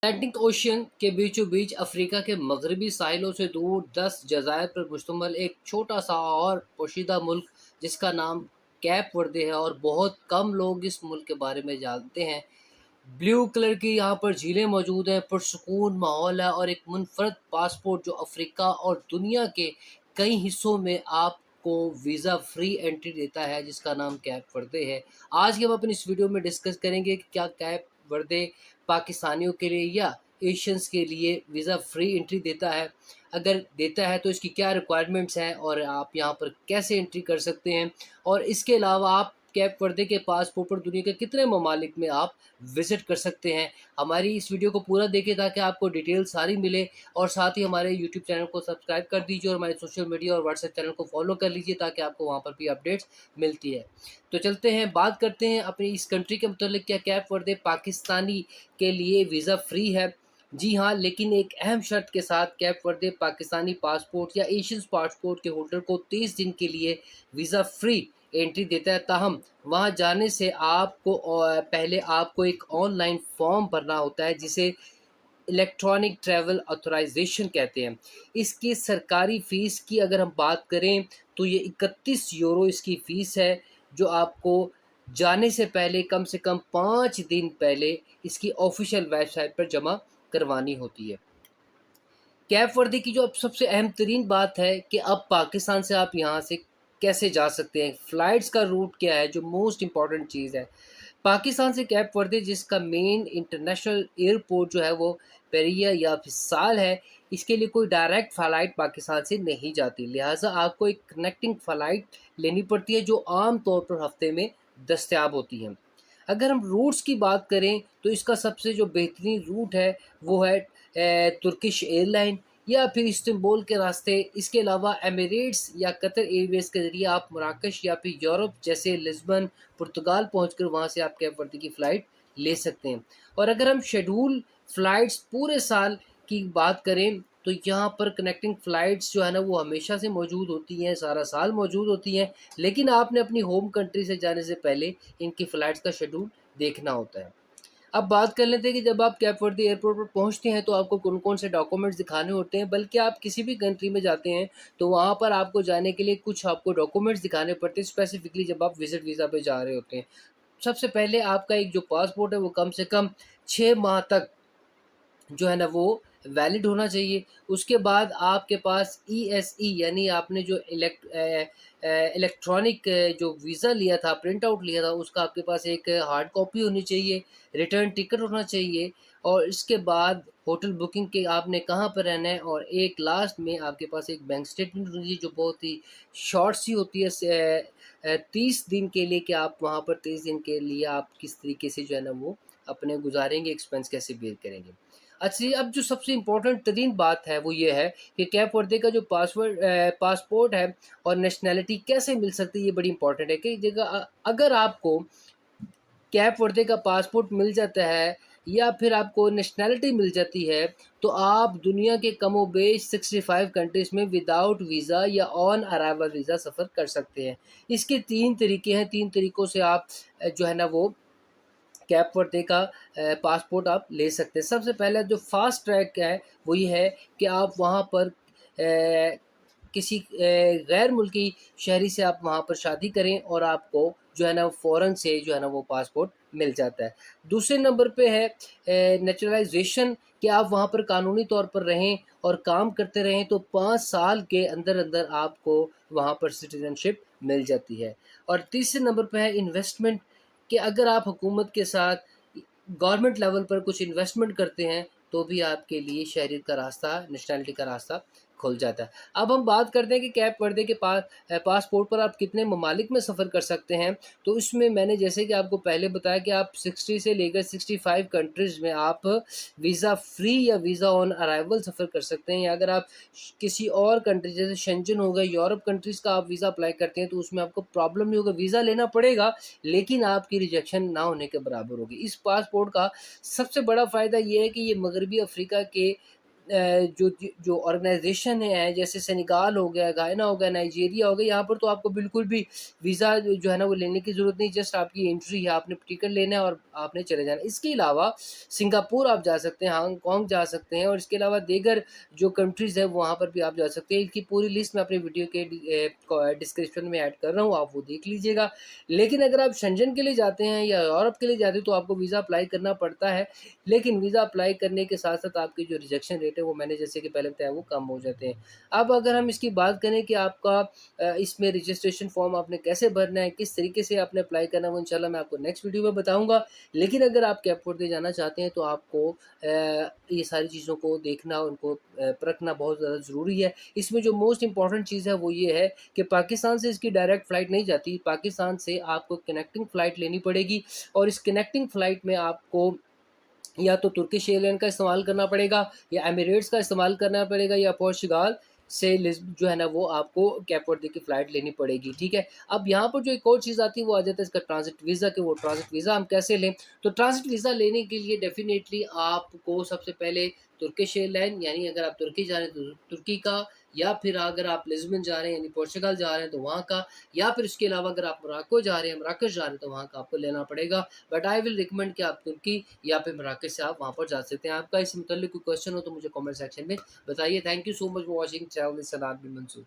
Atlantic ocean के बीचों बीच Africa के मगरबी साहिलों से दूर 10 जज़ायर पर मुश्तमिल एक छोटा सा और पोशीदा मुल्क जिसका नाम कैप वर्दे है, और बहुत कम लोग इस मुल्क के बारे में जानते हैं। ब्लू कलर की यहाँ पर झीलें मौजूद हैं, पुरसकून माहौल है और एक मुनफरद पासपोर्ट जो अफ्रीका और दुनिया के कई हिस्सों में आपको वीज़ा फ्री एंट्री देता है, जिसका नाम कैप वर्दे है। आज के हम अपनी इस वीडियो में डिस्कस करेंगे कि क्या कैप वर्दे पाकिस्तानियों के लिए या एशियंस के लिए वीज़ा फ्री एंट्री देता है। अगर देता है तो इसकी क्या रिक्वायरमेंट्स हैं और आप यहाँ पर कैसे एंट्री कर सकते हैं, और इसके अलावा आप कैप वर्दे के पासपोर्ट पर दुनिया के कितने ममालिक में आप विज़िट कर सकते हैं। हमारी इस वीडियो को पूरा देखें ताकि आपको डिटेल सारी मिले, और साथ ही हमारे यूट्यूब चैनल को सब्सक्राइब कर दीजिए और हमारे सोशल मीडिया और व्हाट्सएप चैनल को फॉलो कर लीजिए ताकि आपको वहाँ पर भी अपडेट्स मिलती है। तो चलते हैं, बात करते हैं अपनी इस कंट्री के मतलब। क्या कैप वर्दे पाकिस्तानी के लिए वीज़ा फ्री है? जी हाँ, लेकिन एक अहम शर्त के साथ। कैप वर्दे पाकिस्तानी पासपोर्ट या एशियन पासपोर्ट के होल्डर को 30 दिन के लिए वीज़ा फ्री एंट्री देता है। ताहम वहाँ जाने से आपको पहले आपको एक ऑनलाइन फॉर्म भरना होता है जिसे इलेक्ट्रॉनिक ट्रैवल ऑथराइजेशन कहते हैं। इसकी सरकारी फ़ीस की अगर हम बात करें तो ये 31 यूरो इसकी फ़ीस है, जो आपको जाने से पहले कम से कम 5 दिन पहले इसकी ऑफ़िशियल वेबसाइट पर जमा करवानी होती है। कैप वर्दे की जो अब सबसे अहम तरीन बात है कि अब पाकिस्तान से आप यहाँ से कैसे जा सकते हैं, फ़्लाइट्स का रूट क्या है, जो मोस्ट इम्पॉर्टेंट चीज़ है। पाकिस्तान से कैप वर्दे जिसका मेन इंटरनेशनल एयरपोर्ट जो है वो पेरिया या फिसाल है, इसके लिए कोई डायरेक्ट फ़्लाइट पाकिस्तान से नहीं जाती, लिहाजा आपको एक कनेक्टिंग फ़्लाइट लेनी पड़ती है जो आम तौर पर हफ्ते में दस्तयाब होती हैं। अगर हम रूट्स की बात करें तो इसका सबसे जो बेहतरीन रूट है वो है तुर्किश एयरलाइन या फिर इस्तांबुल के रास्ते। इसके अलावा एमिरेट्स या कतर एयरवेज़ के ज़रिए आप मराकश या फिर यूरोप जैसे लिस्बन, पुर्तगाल पहुंचकर वहां से आप कैप वर्दे की फ़्लाइट ले सकते हैं। और अगर हम शेड्यूल फ़्लाइट्स पूरे साल की बात करें तो यहाँ पर कनेक्टिंग फ़्लाइट्स जो है ना वो हमेशा से मौजूद होती हैं, सारा साल मौजूद होती हैं, लेकिन आपने अपनी होम कंट्री से जाने से पहले इनकी फ़्लाइट्स का शेड्यूल देखना होता है। अब बात कर लेते हैं कि जब आप कैप वर्दे एयरपोर्ट पर पहुंचते हैं तो आपको कौन-कौन से डॉक्यूमेंट्स दिखाने होते हैं। बल्कि आप किसी भी कंट्री में जाते हैं तो वहाँ पर आपको जाने के लिए कुछ आपको डॉक्यूमेंट्स दिखाने पड़ते हैं, स्पेसिफिकली जब आप विज़िट वीज़ा पे जा रहे होते हैं। सबसे पहले आपका एक जो पासपोर्ट है वो कम से कम 6 माह तक जो है ना वो वैलिड होना चाहिए। उसके बाद आपके पास ईएसई यानी आपने जो इलेक्ट्रॉनिक जो वीज़ा लिया था, प्रिंट आउट लिया था, उसका आपके पास एक हार्ड कॉपी होनी चाहिए, रिटर्न टिकट होना चाहिए, और इसके बाद होटल बुकिंग के आपने कहाँ पर रहना है, और एक लास्ट में आपके पास एक बैंक स्टेटमेंट होनी चाहिए जो बहुत ही शॉर्ट सी होती है 30 दिन के लिए, कि आप वहाँ पर 30 दिन के लिए आप किस तरीके से जो है ना वो अपने गुज़ारेंगे, एक्सपेंस कैसे बेयर करेंगे। अच्छा जी, अब जो सबसे इम्पोर्टेंट तरीन बात है वो ये है कि कैप वर्दे का जो पासपोर्ट है और नेशनैलिटी कैसे मिल सकती है, ये बड़ी इंपॉर्टेंट है। कि जगह अगर आपको कैप वर्दे का पासपोर्ट मिल जाता है या फिर आपको नेशनैलिटी मिल जाती है तो आप दुनिया के कमोबेश 65 कंट्रीज़ में विदाउट वीज़ा या ऑन अराइवल वीज़ा सफ़र कर सकते हैं। इसके 3 तरीके हैं, 3 तरीकों से आप जो है ना वो कैप वर्दे का पासपोर्ट आप ले सकते हैं। सबसे पहला जो फ़ास्ट ट्रैक है वो ये है कि आप वहाँ पर किसी गैर मुल्की शहरी से आप वहाँ पर शादी करें और आपको जो है ना फ़ौरन से जो है ना वो पासपोर्ट मिल जाता है। दूसरे नंबर पे है नेचुरलाइज़ेशन, कि आप वहाँ पर कानूनी तौर पर रहें और काम करते रहें तो 5 साल के अंदर-अंदर आपको वहाँ पर सिटीज़नशिप मिल जाती है। और तीसरे नंबर पे है इन्वेस्टमेंट, कि अगर आप हुकूमत के साथ गवर्नमेंट लेवल पर कुछ इन्वेस्टमेंट करते हैं तो भी आपके लिए शहरियत का रास्ता, नेशनैलिटी का रास्ता खुल जाता है। अब हम बात करते हैं कि कैप वर्दे के पासपोर्ट पर आप कितने ममालिक में सफ़र कर सकते हैं। तो इसमें मैंने जैसे कि आपको पहले बताया कि आप 60 से लेकर 65 कंट्रीज़ में आप वीज़ा फ्री या वीज़ा ऑन अराइवल सफ़र कर सकते हैं। या अगर आप किसी और कंट्री जैसे शेंजन हो गए, यूरोप कंट्रीज़ का आप वीज़ा अप्लाई करते हैं तो उसमें आपको प्रॉब्लम नहीं होगा, वीज़ा लेना पड़ेगा लेकिन आपकी रिजेक्शन ना होने के बराबर होगी। इस पासपोर्ट का सबसे बड़ा फ़ायदा ये है कि ये मगरबी अफ्रीका के जो ऑर्गेनाइज़ेशन है, जैसे सेनेगाल हो गया, घाना हो गया, नाइजीरिया हो गया, यहाँ पर तो आपको बिल्कुल भी वीज़ा जो है ना वो लेने की ज़रूरत नहीं, जस्ट आपकी एंट्री है, आपने टिकट लेना है और आपने चले जाना है। इसके अलावा सिंगापुर आप जा सकते हैं, हांगकांग जा सकते हैं और इसके अलावा दीगर जो कंट्रीज़ हैं वहाँ पर भी आप जा सकते हैं। इनकी पूरी लिस्ट मैं अपने वीडियो के डिस्क्रिप्शन में ऐड कर रहा हूँ, आप वो देख लीजिएगा। लेकिन अगर आप शेंजन के लिए जाते हैं या यूरोप के लिए जाते हैं तो आपको वीज़ा अप्लाई करना पड़ता है। लेकिन वीज़ा अप्लाई करने के साथ-साथ आपकी जो रिजेक्शन रेट है वो मैंने जैसे कि पहले बताया वो कम हो जाते हैं। अब अगर हम इसकी बात करें कि आपका इसमें रजिस्ट्रेशन फ़ॉर्म आपने कैसे भरना है, किस तरीके से आपने अप्लाई करना है, वो इंशाल्लाह मैं आपको नेक्स्ट वीडियो में बताऊँगा। लेकिन अगर आप कैप वर्दे जाना चाहते हैं तो आपको ये सारी चीज़ों को देखना, उनको परखना बहुत ज़्यादा ज़रूरी है। इसमें जो मोस्ट इम्पोर्टेंट चीज़ है वो ये है कि पाकिस्तान से इसकी डायरेक्ट फ़्लाइट नहीं जाती, पाकिस्तान से आपको कनेक्टिंग फ़्लाइट लेनी पड़ेगी और इस कनेक्टिंग फ़्लाइट में आपको या तो तुर्किश एयरलाइन का इस्तेमाल करना पड़ेगा या एमिरेट्स का इस्तेमाल करना पड़ेगा या पोर्चुगाल से जो है ना वो आपको कैप वर्दे की फ़्लाइट लेनी पड़ेगी, ठीक है। अब यहाँ पर जो एक और चीज़ आती है वो आ जाता है इसका ट्रांजिट वीज़ा, कि वो ट्रांजिट वीज़ा हम कैसे लें। तो ट्रांजिट वीज़ा लेने के लिए डेफिनेटली आपको सबसे पहले तुर्किश एयरलाइन, यानी अगर आप तुर्की जा रहे हैं तो तुर्की का, या फिर अगर आप लिस्बन जा रहे हैं यानी पोर्चुगल जा रहे हैं तो वहाँ का, या फिर इसके अलावा अगर आप मोरक्को जा रहे हैं, मराकश जा रहे हैं तो वहाँ का आपको लेना पड़ेगा। बट आई विल रिकमेंड कि आप तुर्की या फिर मराकश से आप वहाँ पर जा सकते हैं। आपका इस मुतल्लिक़ कोई क्वेश्चन हो तो मुझे कमेंट सेक्शन में बताइए। Thank you so much for watching channel सनात बिन मंसूर।